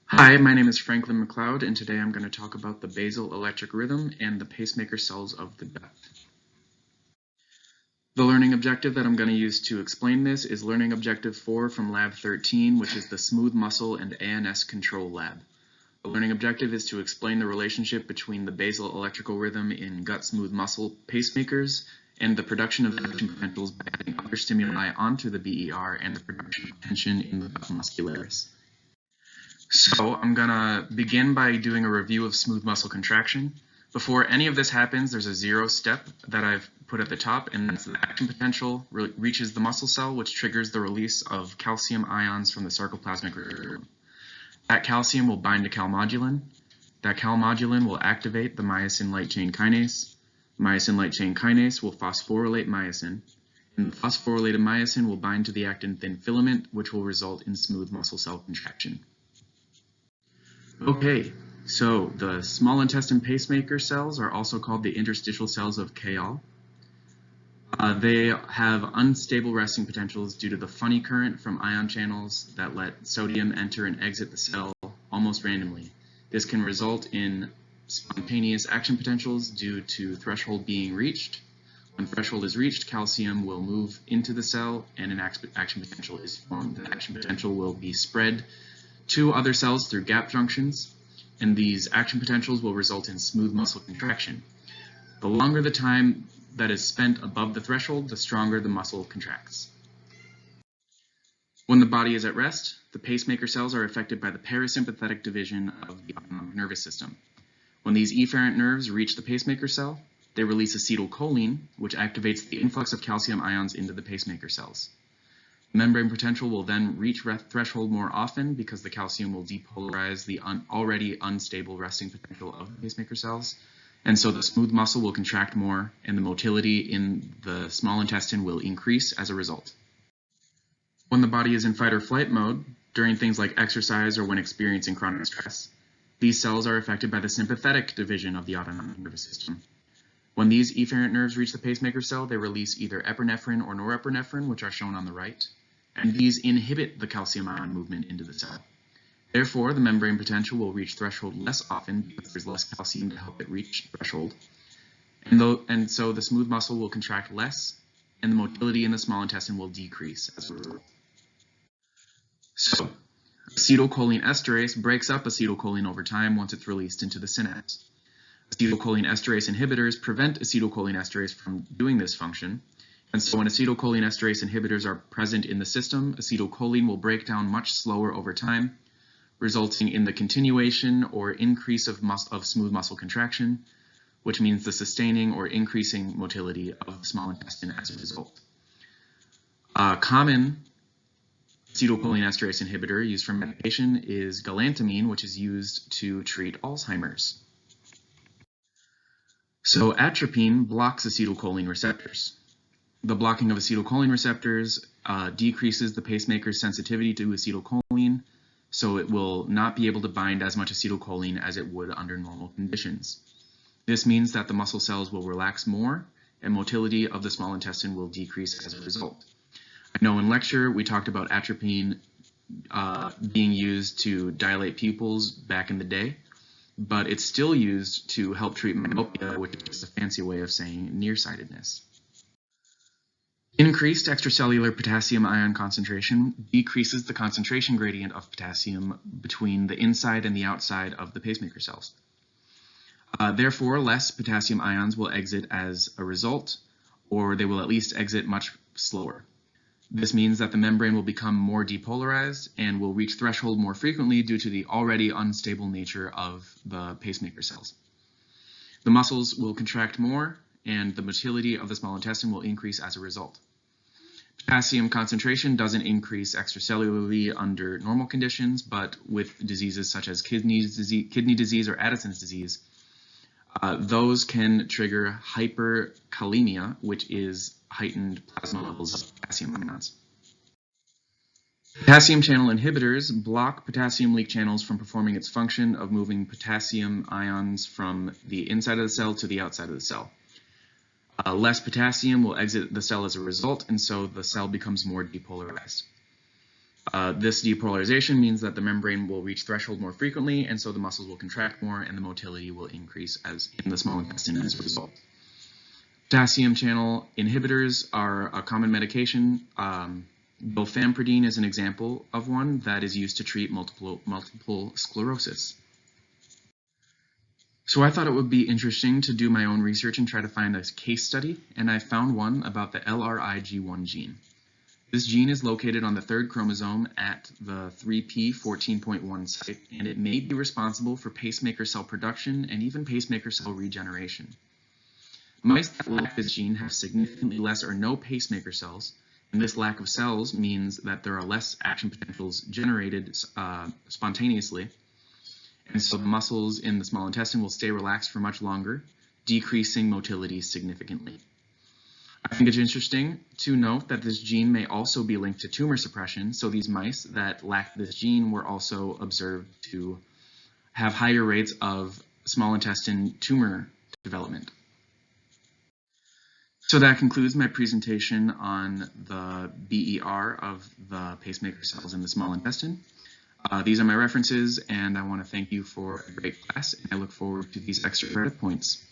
Hi, my name is Franklin McLeod, and today I'm going to talk about the basal electric rhythm and the pacemaker cells of the gut. The learning objective that I'm going to use to explain this is learning objective 4 from lab 13, which is the smooth muscle and ANS control lab. The learning objective is to explain the relationship between the basal electrical rhythm in gut smooth muscle pacemakers and the production of action potentials by adding other stimuli onto the BER and the production of tension in the gut muscularis. So I'm gonna begin by doing a review of smooth muscle contraction. Before any of this happens, there's a 0 step that I've put at the top, and that's the action potential reaches the muscle cell, which triggers the release of calcium ions from the sarcoplasmic reticulum. That calcium will bind to calmodulin. That calmodulin will activate the myosin light chain kinase. Myosin light chain kinase will phosphorylate myosin, and the phosphorylated myosin will bind to the actin thin filament, which will result in smooth muscle cell contraction. Okay, so the small intestine pacemaker cells are also called the interstitial cells of Kayal. They have unstable resting potentials due to the funny current from ion channels that let sodium enter and exit the cell almost randomly. This can result in spontaneous action potentials due to threshold being reached. When threshold is reached, calcium will move into the cell and an action potential is formed. The action potential will be spread to other cells through gap junctions, and these action potentials will result in smooth muscle contraction. The longer the time that is spent above the threshold, the stronger the muscle contracts. When the body is at rest, the pacemaker cells are affected by the parasympathetic division of the autonomic nervous system. When these efferent nerves reach the pacemaker cell, they release acetylcholine, which activates the influx of calcium ions into the pacemaker cells. Membrane potential will then reach threshold more often because the calcium will depolarize the already unstable resting potential of the pacemaker cells, and so the smooth muscle will contract more and the motility in the small intestine will increase as a result. When the body is in fight or flight mode, during things like exercise or when experiencing chronic stress, these cells are affected by the sympathetic division of the autonomic nervous system. When these efferent nerves reach the pacemaker cell, they release either epinephrine or norepinephrine, which are shown on the right, and these inhibit the calcium ion movement into the cell. Therefore, the membrane potential will reach threshold less often because there's less calcium to help it reach threshold. And so the smooth muscle will contract less, and the motility in the small intestine will decrease as a result. So, acetylcholine esterase breaks up acetylcholine over time once it's released into the synapse. Acetylcholine esterase inhibitors prevent acetylcholine esterase from doing this function. And so when acetylcholine esterase inhibitors are present in the system, acetylcholine will break down much slower over time, resulting in the continuation or increase of smooth muscle contraction, which means the sustaining or increasing motility of the small intestine as a result. A common acetylcholine esterase inhibitor used for medication is galantamine, which is used to treat Alzheimer's. So atropine blocks acetylcholine receptors. The blocking of acetylcholine receptors decreases the pacemaker's sensitivity to acetylcholine, so it will not be able to bind as much acetylcholine as it would under normal conditions. This means that the muscle cells will relax more, and motility of the small intestine will decrease as a result. I know in lecture we talked about atropine being used to dilate pupils back in the day, but it's still used to help treat myopia, which is just a fancy way of saying nearsightedness. Increased extracellular potassium ion concentration decreases the concentration gradient of potassium between the inside and the outside of the pacemaker cells. Therefore, less potassium ions will exit as a result, or they will at least exit much slower. This means that the membrane will become more depolarized and will reach threshold more frequently due to the already unstable nature of the pacemaker cells. The muscles will contract more, and the motility of the small intestine will increase as a result. Potassium concentration doesn't increase extracellularly under normal conditions, but with diseases such as kidney disease or Addison's disease, those can trigger hyperkalemia, which is heightened plasma levels of potassium ions. Potassium channel inhibitors block potassium leak channels from performing its function of moving potassium ions from the inside of the cell to the outside of the cell. Less potassium will exit the cell as a result, and so the cell becomes more depolarized. This depolarization means that the membrane will reach threshold more frequently, and so the muscles will contract more and the motility will increase as in the small intestine as a result. Potassium channel inhibitors are a common medication. Bifenthrin is an example of one that is used to treat multiple sclerosis. So I thought it would be interesting to do my own research and try to find a case study, and I found one about the LRIG1 gene. This gene is located on the third chromosome at the 3p14.1 site, and it may be responsible for pacemaker cell production and even pacemaker cell regeneration. Mice that lack this gene have significantly less or no pacemaker cells, and this lack of cells means that there are less action potentials generated spontaneously, and so the muscles in the small intestine will stay relaxed for much longer, decreasing motility significantly. I think it's interesting to note that this gene may also be linked to tumor suppression, so these mice that lack this gene were also observed to have higher rates of small intestine tumor development. So that concludes my presentation on the BER of the pacemaker cells in the small intestine. These are my references, and I want to thank you for a great class, and I look forward to these extra credit points.